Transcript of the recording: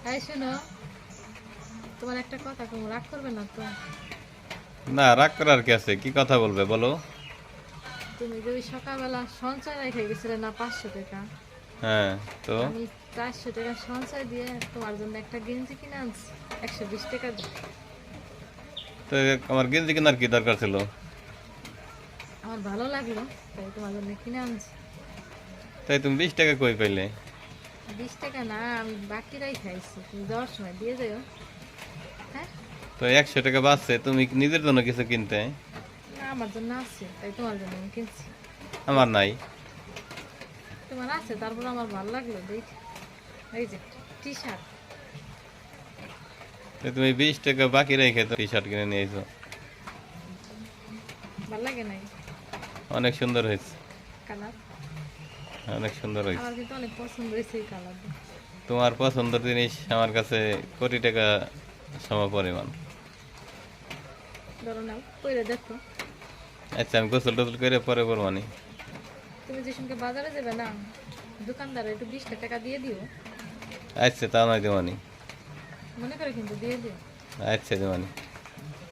এই শোনো, তোমার একটা কথা কেউ রাগ করবে না তো? না, রাগ করার কি আছে? কি কথা বলবে বলো? তুমি যে ওই সকালবেলা সঞ্চয় রেখে গেছিলে না 500 টাকা, হ্যাঁ, তো আমি 400 টাকা সঞ্চয় দিয়ে তোমার জন্য একটা গেঞ্জি কিনে আনছি 120 টাকা দিয়ে। তো আমার গেঞ্জি কেনার কি দরকার ছিল? আমার ভালো লাগলো তাই তোমার জন্য কিনে আনছি। তাই তুমি 20 টাকা কই পাইলে? 20 টাকা না, আমি বাকিরাই খাইছি, তুমি যাওয়ার সময় দিয়ে যাও। হ্যাঁ, তো 100 টাকা বাঁচছে, তুমি কি নিজের জন্য কিছু কিনতে? না আমার জন্য আছে তাই তোমার জন্য আমি কিনছি। আমার নাই। তোমার আছে তারপর আমার ভালো লাগলো দেখ। এই যে টি শার্ট। তো তুমি 20 টাকা বাকি রেখে তো টি শার্ট কিনে নিয়েছো। ভালো লাগে নাই? অনেক সুন্দর হয়েছে। কালার অনেক সুন্দর হয়েছে। আমার কিন্তু অনেক পছন্দ হয়েছে এই কালার। তোমার পছন্দের জিনিস আমার কাছে কোটি টাকা সম পরিমাণ। ধরো নাও, পরে দেখো। আচ্ছা, আমি গোসল টোসল করে পরে পরবানি। তুমি যে সঙ্গে বাজারে যাবে না, দোকানদার একটু 20 টাকা দিয়ে দিও। আচ্ছা, তা নয় দেওয়ানি। মনে করে কিন্তু দিয়ে দিও। আচ্ছা, দেওয়ানি।